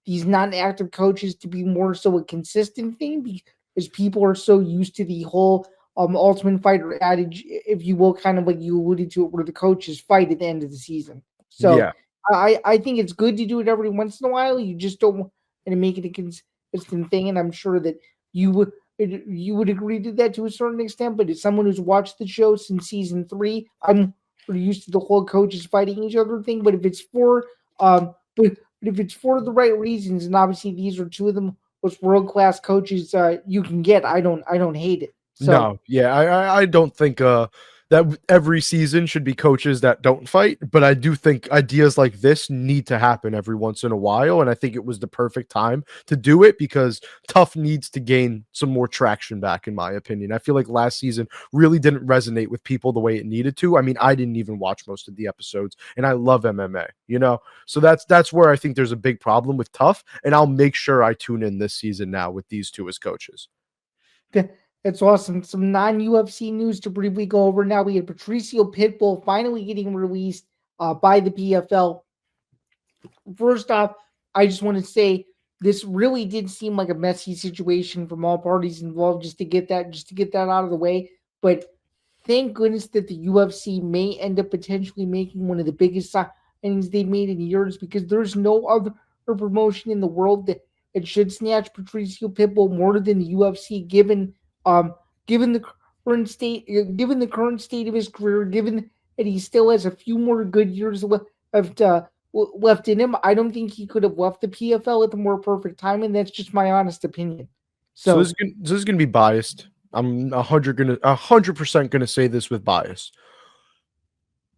non-active coaches to be more so a consistent thing because people are so used to the whole Ultimate Fighter adage, if you will, kind of like you alluded to it, where the coaches fight at the end of the season. So
Yeah.
I think it's good to do it every once in a while. You just don't want to make it a consistent thing, and I'm sure that you would agree to that to a certain extent. But as someone who's watched the show since season 3, I'm pretty used to the whole coaches fighting each other thing. But if it's for but if it's for the right reasons, and obviously these are two of the most world class coaches you can get, I don't hate it. So
No, yeah, I don't think that every season should be coaches that don't fight, but I do think ideas like this need to happen every once in a while, and I think it was the perfect time to do it because Tough needs to gain some more traction back, in my opinion. I feel like last season really didn't resonate with people the way it needed to. I mean, I didn't even watch most of the episodes, and I love MMA, so that's where I think there's a big problem with Tough, and I'll make sure I tune in this season now with these two as coaches.
that's awesome. Some non-UFC news to briefly go over now. We had Patricio Pitbull finally getting released by the PFL. First off, I just want to say this really did seem like a messy situation from all parties involved just to get that out of the way. But thank goodness that the UFC may end up potentially making one of the biggest signings they've made in years because there's no other promotion in the world that it should snatch Patricio Pitbull more than the UFC given the given the current state of his career, given that he still has a few more good years left in him. I don't think he could have left the PFL at the more perfect time, and that's just my honest opinion.
So
So
this is gonna be biased. I'm 100% gonna say this with bias.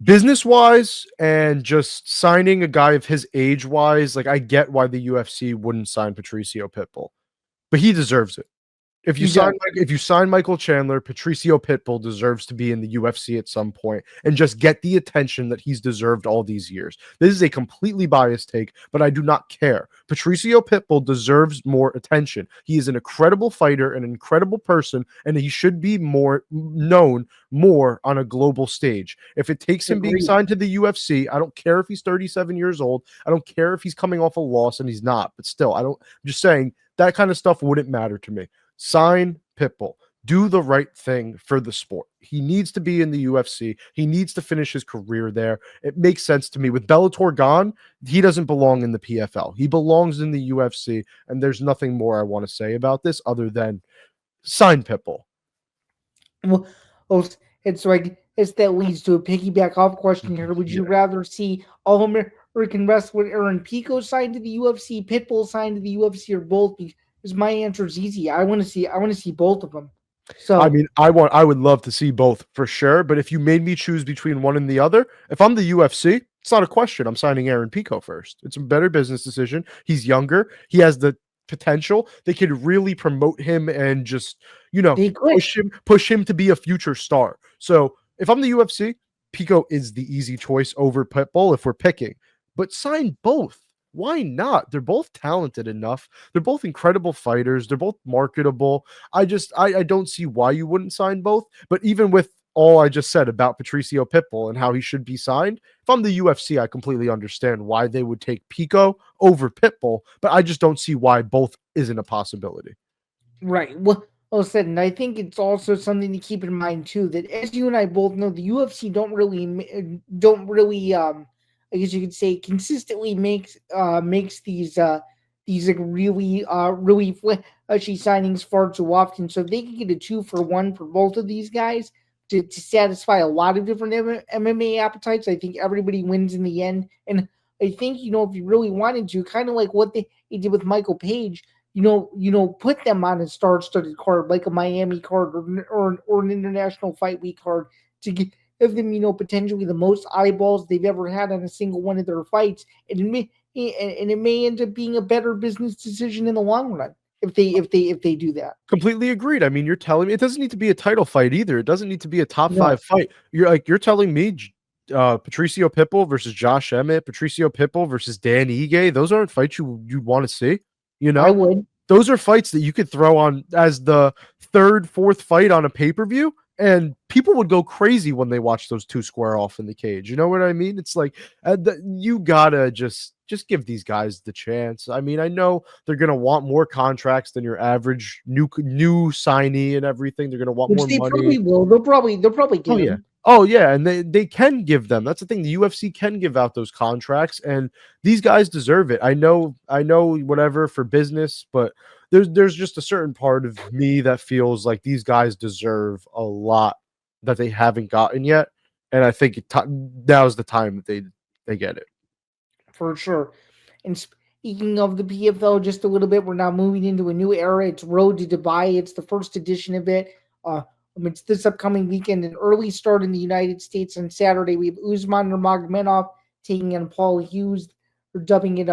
Business wise and just signing a guy of his age wise, like I get why the UFC wouldn't sign Patricio Pitbull, but he deserves it. If you sign Michael Chandler, Patricio Pitbull deserves to be in the UFC at some point and just get the attention that he's deserved all these years. This is a completely biased take, but I do not care. Patricio Pitbull deserves more attention. He is an incredible fighter, an incredible person, and he should be more known more on a global stage. If it takes him being signed to the UFC, I don't care if he's 37 years old. I don't care if he's coming off a loss and he's not, but still, I'm just saying that kind of stuff wouldn't matter to me. Sign Pitbull. Do the right thing for the sport. He needs to be in the UFC. He needs to finish his career there. It makes sense to me. With Bellator gone, he doesn't belong in the PFL. He belongs in the UFC, and there's nothing more I want to say about this other than sign Pitbull.
Well, and so that leads to a piggyback off question here. Would you
Yeah.
rather see All American wrestler Aaron Pico signed to the UFC, Pitbull signed to the UFC, or both? Because my answer is easy. I want to see both of them.
I
So
mean, I would love to see both for sure. But if you made me choose between one and the other, if I'm the UFC, it's not a question. I'm signing Aaron Pico first. It's a better business decision. He's younger. He has the potential. They could really promote him and just,
they could.
push him to be a future star. So if I'm the UFC, Pico is the easy choice over Pitbull if we're picking. But sign both. Why not? They're both talented enough. They're both incredible fighters. They're both marketable. I don't see why you wouldn't sign both. But even with all I just said about Patricio Pitbull and how he should be signed, if I'm the UFC, I completely understand why they would take Pico over Pitbull, but I just don't see why both isn't a possibility.
Right. Well said. And I think it's also something to keep in mind too that, as you and I both know, the UFC don't really I guess you could say consistently makes these like really flashy signings far too often. So if they can get a 2-for-1 for both of these guys to satisfy a lot of different MMA appetites, I think everybody wins in the end. And I think, if you really wanted to, kind of like what they did with Michael Page, put them on a star-studded card like a Miami card or an international fight week card to give them, potentially the most eyeballs they've ever had on a single one of their fights, and it may end up being a better business decision in the long run if they do that.
Completely agreed. I mean, you're telling me it doesn't need to be a title fight either. It doesn't need to be a top
No,
five fight. You're telling me Patricio Pitbull versus Josh Emmett, Patricio Pitbull versus Dan Ige. Those aren't fights you want to see. You
I
know,
would.
those are fights that you could throw on as the third, fourth fight on a pay-per-view, and people would go crazy when they watch those two square off in the cage. You know what I mean? It's like you gotta just give these guys the chance. I mean, I know they're gonna want more contracts than your average new signee and everything. They're gonna want
Which
more
they
money.
probably will. They'll probably
Oh
give
yeah.
him.
Oh yeah, and they can give them. That's the thing. The UFC can give out those contracts, and these guys deserve it. I know whatever for business, but there's just a certain part of me that feels like these guys deserve a lot that they haven't gotten yet, and I think now's the time that they get it.
For sure. And speaking of the PFL, just a little bit, we're now moving into a new era. It's Road to Dubai. It's the first edition of it. It's this upcoming weekend, an early start in the United States on Saturday. We have Usman Nurmagomedov taking on Paul Hughes. We're dubbing it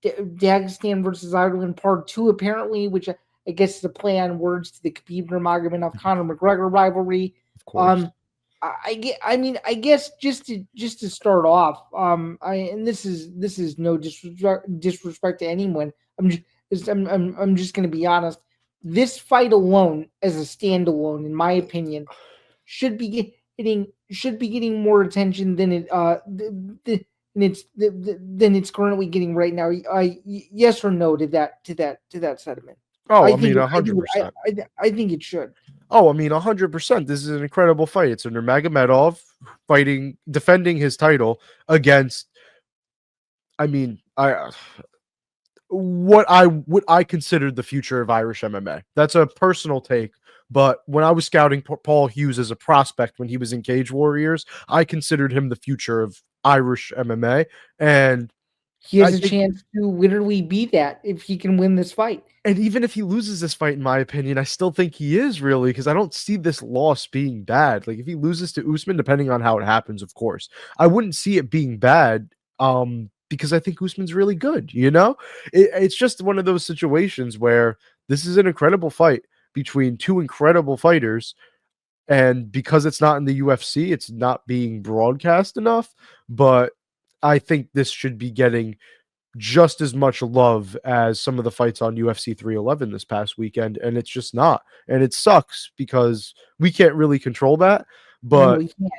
Dagestan versus Ireland Part 2, apparently, which I guess is a play on words to the Khabib Nurmagomedov Conor McGregor rivalry.
Of course.
Um, I guess just to start off, and this is no disrespect to anyone. I'm just going to be honest. This fight alone, as a standalone, in my opinion, should be getting more attention than it's currently getting right now. Yes or no to that sentiment?
Oh,
I
I mean,
think I think
100%.
I think it should.
Oh, I mean, 100%. This is an incredible fight. It's a Nurmagomedov defending his title against. I mean, what I considered the future of Irish MMA. That's a personal take, but when I was scouting Paul Hughes as a prospect when he was in Cage Warriors, I considered him the future of Irish MMA, and
He
I
has a
think
chance to literally be that if he can win this fight.
and even if he loses this fight, in my opinion, I still think he is really because I don't see this loss being bad. Like if he loses to Usman, depending on how it happens, of course, I wouldn't see it being bad. Because I think Usman's really good. It's just one of those situations where this is an incredible fight between two incredible fighters, and because it's not in the UFC, it's not being broadcast enough. But I think this should be getting just as much love as some of the fights on UFC 311 this past weekend, and it's just not. And it sucks because we can't really control that.
No,
But
he can't.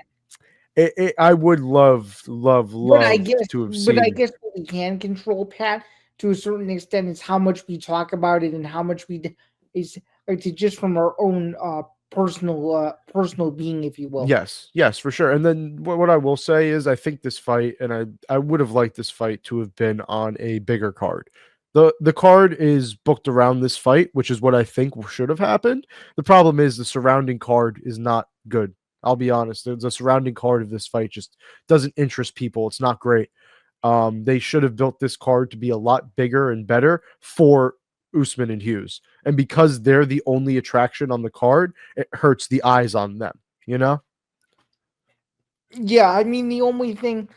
I would love to have
But I
seen.
guess what we can control, Pat, to a certain extent, is how much we talk about it and how much is like to just from our own personal being, if you will.
Yes, yes, for sure. And then what I will say is I think this fight, and I would have liked this fight to have been on a bigger card. The card is booked around this fight, which is what I think should have happened. The problem is the surrounding card is not good. I'll be honest. The surrounding card of this fight just doesn't interest people. It's not great. They should have built this card to be a lot bigger and better for Usman and Hughes. And because they're the only attraction on the card, it hurts the eyes on them, you know?
Yeah, I mean the only thing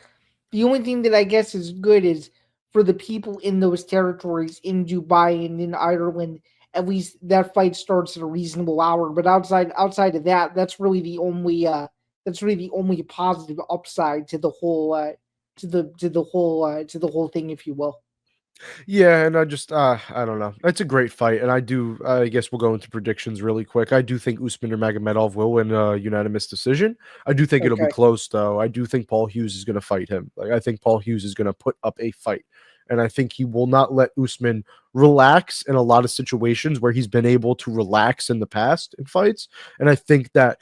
that I guess is good is for the people in those territories in Dubai and in Ireland. At least that fight starts at a reasonable hour. But outside of that, that's really the only positive upside to the whole to the whole thing, if you will.
Yeah, and I don't know. It's a great fight, and I guess we'll go into predictions really quick. I do think Usman Nurmagomedov will win a unanimous decision. I do think it'll be
Okay.
close, though. I do think Paul Hughes is going to fight him. Like, I think Paul Hughes is going to put up a fight, and I think he will not let Usman relax in a lot of situations where he's been able to relax in the past in fights. And I think that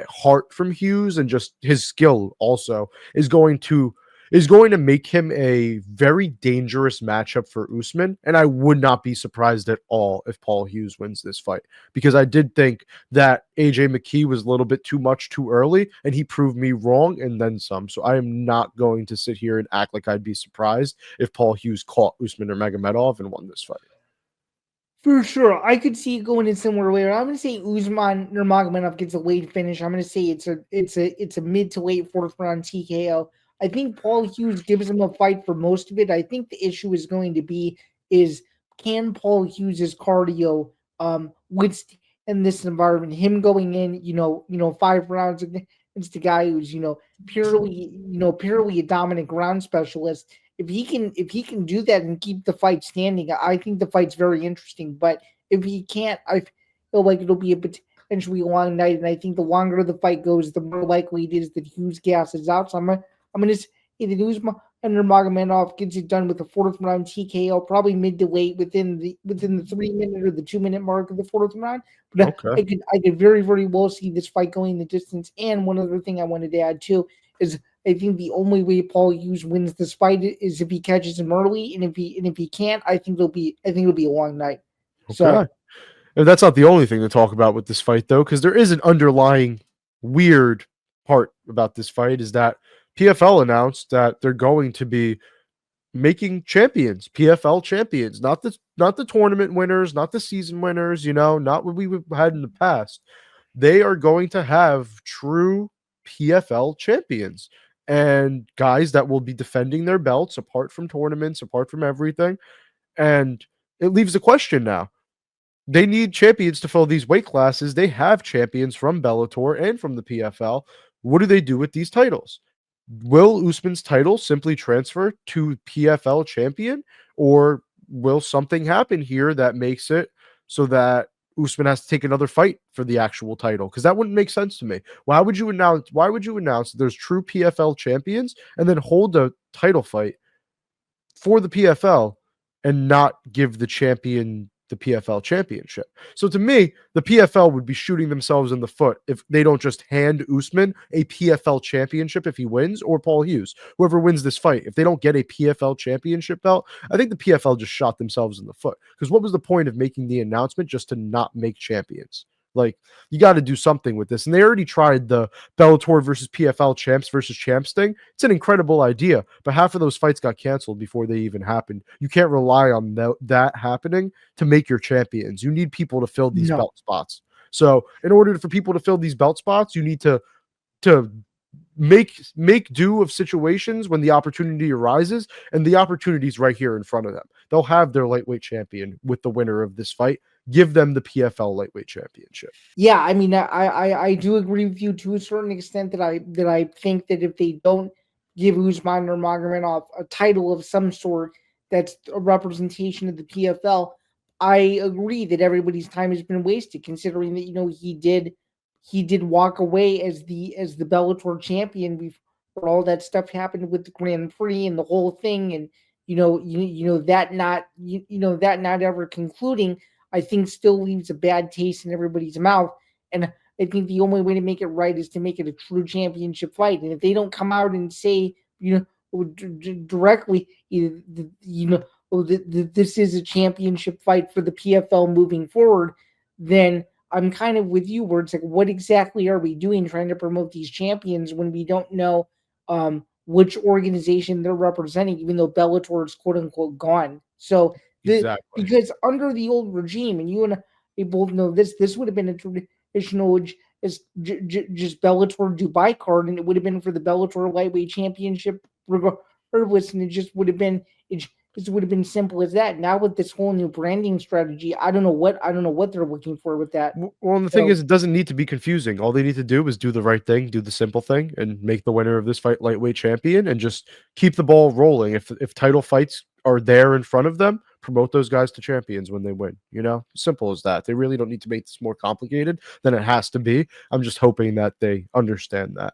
heart from Hughes and just his skill also is going to make him a very dangerous matchup for Usman. And I would not be surprised at all if Paul Hughes wins this fight, because I did think that AJ McKee was a little bit too much too early, and he proved me wrong and then some. So I am not going to sit here and act like I'd be surprised if Paul Hughes caught Usman or Magomedov and won this fight.
For sure, I could see it going in similar way. I'm going to say Usman Nurmagomedov gets a late finish. I'm going to say it's a mid to late fourth round TKO. I think Paul Hughes gives him a fight for most of it. I think the issue is going to be is can Paul Hughes's cardio withstand in this environment? Him going in, 5 rounds against the guy who's purely a dominant ground specialist. If he can do that and keep the fight standing, I think the fight's very interesting. But if he can't, I feel like it'll be a potentially long night. And I think the longer the fight goes, the more likely it is that Hughes gasses out. So I'm gonna say that Usman and Nurmagomedov gets it done with a fourth round TKO, probably mid to late within the 3 minute or the 2 minute mark of the fourth round. But
Okay.
I could very very well see this fight going the distance. And one other thing I wanted to add too is I think the only way Paul Hughes wins this fight is if he catches him early, and if he can't, I think it'll be a long night.
Okay.
So
And that's not the only thing to talk about with this fight, though, because there is an underlying weird part about this fight is that PFL announced that they're going to be making champions, PFL champions, not the tournament winners, not the season winners, not what we've had in the past. They are going to have true PFL champions and guys that will be defending their belts apart from tournaments, apart from everything. And it leaves a question now. They need champions to fill these weight classes. They have champions from Bellator and from the PFL. What do they do with these titles? Will Usman's title simply transfer to PFL champion, or will something happen here that makes it so that Usman has to take another fight for the actual title? Because that wouldn't make sense to me. Why would you announce that there's true PFL champions and then hold a title fight for the PFL and not give the champion the PFL championship? So to me, the PFL would be shooting themselves in the foot if they don't just hand Usman a PFL championship if he wins, or Paul Hughes, whoever wins this fight. If they don't get a PFL championship belt, I think the PFL just shot themselves in the foot. Because what was the point of making the announcement just to not make champions? Like, you got to do something with this. And they already tried the Bellator versus PFL champs versus champs thing. It's an incredible idea, but half of those fights got canceled before they even happened. You can't rely on that happening to make your champions. You need people to fill these
no,
belt spots. So in order for people to fill these belt spots, you need to make do of situations when the opportunity arises, and the opportunity is right here in front of them. They'll have their lightweight champion with the winner of this fight. Give them the PFL lightweight championship.
yeah, I mean, I do agree with you to a certain extent that I think that if they don't give Usman or Nurmagomedov a title of some sort that's a representation of the PFL, I agree that everybody's time has been wasted. Considering that he did walk away as the Bellator champion before all that stuff happened with the Grand Prix and the whole thing, and that not ever concluding. I think still leaves a bad taste in everybody's mouth. And I think the only way to make it right is to make it a true championship fight. And if they don't come out and say, directly, this is a championship fight for the PFL moving forward, then I'm kind of with you where it's like, what exactly are we doing trying to promote these champions when we don't know which organization they're representing, even though Bellator is quote unquote gone. So
Exactly.
because under the old regime, and you and I both know this would have been a traditional just Bellator Dubai card, and it would have been for the Bellator lightweight championship regardless, and it just would have been simple as that. Now with this whole new branding strategy, I don't know what they're looking for with that.
Well, and the thing
So
is, it doesn't need to be confusing. All they need to do is do the right thing, do the simple thing, and make the winner of this fight lightweight champion, and just keep the ball rolling. If title fights are there in front of them, promote those guys to champions when they win. Simple as that. They really don't need to make this more complicated than it has to be. I'm just hoping that they understand that.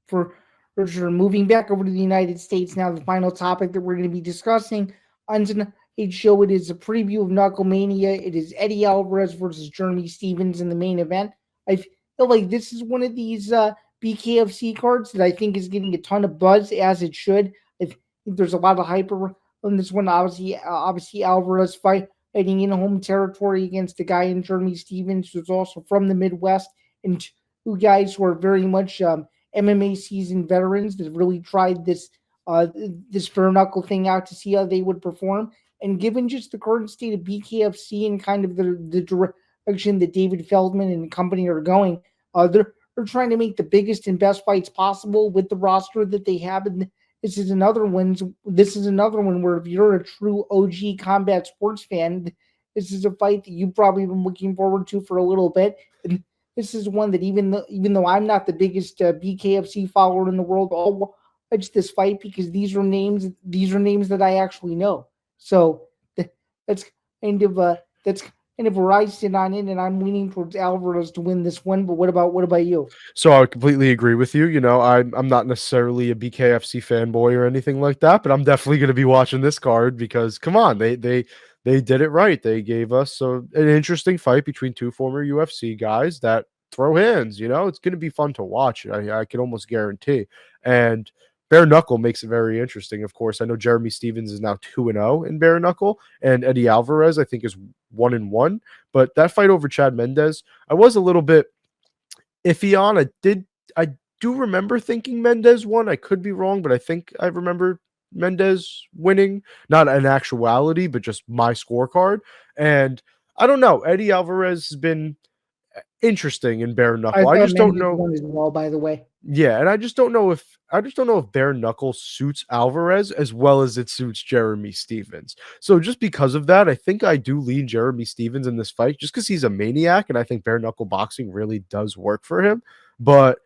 for for sure. Moving back over to the United States now, the final topic that we're going to be discussing on tonight's show, it is a preview of KnuckleMania. It is Eddie Alvarez versus Jeremy Stevens in the main event. I feel like this is one of these BKFC cards that I think is getting a ton of buzz, as it should. I think there's a lot of hype on this one. Obviously Alvarez fighting in home territory against a guy in Jeremy Stevens who's also from the Midwest, and two guys who are very much MMA seasoned veterans that really tried this bare knuckle thing out to see how they would perform. And given just the current state of BKFC and kind of the direction that David Feldman and company are going, they're trying to make the biggest and best fights possible with the roster that they have. And this is another one. This is another one where if you're a true OG combat sports fan, this is a fight that you've probably been looking forward to for a little bit. And this is one that even though I'm not the biggest BKFC follower in the world, I'll watch this fight because these are names that I actually know. So that's that's kind of where I sit on it, and I'm leaning towards Alvarez to win this one. But what about you?
So I would completely agree with you. I'm not necessarily a BKFC fanboy or anything like that, but I'm definitely going to be watching this card because come on, they did it right. They gave us an interesting fight between two former UFC guys that throw hands. It's going to be fun to watch. I can almost guarantee. And bare knuckle makes it very interesting. Of course, I know Jeremy Stevens is now 2-0 in bare knuckle, and Eddie Alvarez I think is 1-1. But that fight over Chad Mendes, I was a little bit iffy on. I do remember thinking Mendez won. I could be wrong, but I think I remember Mendez winning, not in actuality, but just my scorecard. And I don't know. Eddie Alvarez has been interesting in bare
I
knuckle. I
thought
just don't
Mendes
know.
won as well, by the way.
Yeah, and I just don't know if bare knuckle suits Alvarez as well as it suits Jeremy Stevens. So just because of that, I think I do lean Jeremy Stevens in this fight just because he's a maniac, and I think bare knuckle boxing really does work for him. But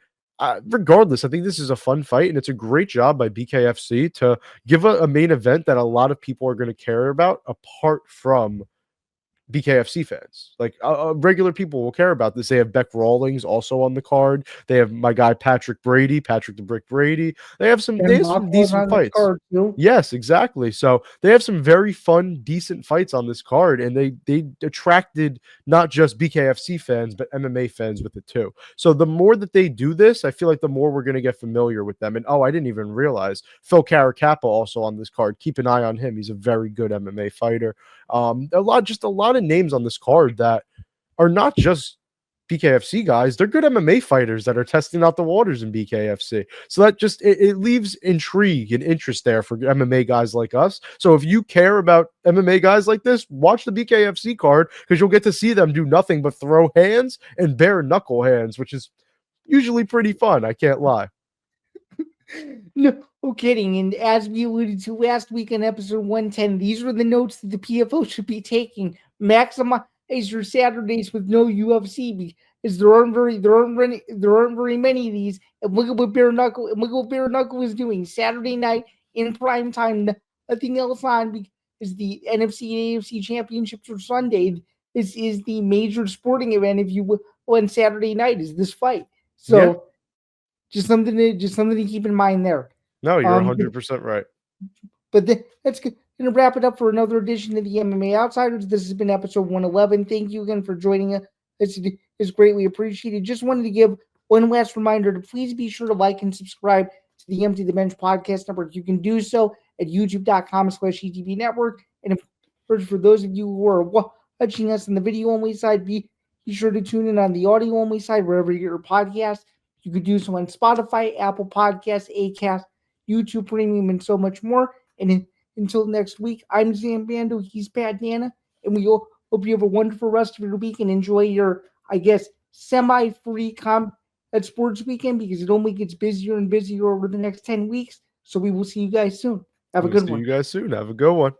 regardless, I think this is a fun fight, and it's a great job by BKFC to give a main event that a lot of people are going to care about apart from BKFC fans. Like regular people will care about this. They have Beck Rawlings also on the card. They have my guy Patrick the Brick Brady. They have some
Was
decent
on this
fights.
card too.
Yes, exactly. So they have some very fun, decent fights on this card, and they attracted not just BKFC fans but MMA fans with it too. So the more that they do this, I feel like the more we're going to get familiar with them. And I didn't even realize Phil Caracappa also on this card. Keep an eye on him. He's a very good MMA fighter. A lot of names on this card that are not just BKFC guys. They're good MMA fighters that are testing out the waters in BKFC. So that just it leaves intrigue and interest there for MMA guys like us. So if you care about MMA guys like this, watch the BKFC card because you'll get to see them do nothing but throw hands and bare knuckle hands, which is usually pretty fun. I can't lie.
No kidding. And as we alluded to last week in episode 110, these are the notes that the PFO should be taking. Maximize your Saturdays with no UFC because there aren't very many of these. And look at what Bare Knuckle is doing Saturday night in prime time. Nothing else on because the NFC and AFC championships are Sunday. This is the major sporting event, if you will, on Saturday night is this fight. So
Yeah.
just something to keep in mind there.
No, you're 100% right.
But that's going to wrap it up for another edition of the MMA Outsiders. This has been episode 111. Thank you again for joining us. It's greatly appreciated. Just wanted to give one last reminder to please be sure to like and subscribe to the Empty the Bench podcast network. You can do so at youtube.com/ETB network. And for those of you who are watching us on the video only side, be Be sure to tune in on the audio only side wherever you get your podcast. You could do so on Spotify, Apple Podcasts, Acast, YouTube Premium, and so much more. And until next week, I'm Zain Bando. He's Pat Danna, and we hope you have a wonderful rest of your week and enjoy your, I guess, semi-free combat sports weekend because it only gets busier and busier over the next 10 weeks. So we will see you guys soon. Have a
We'll
good
see
one.
you guys soon. Have a good one.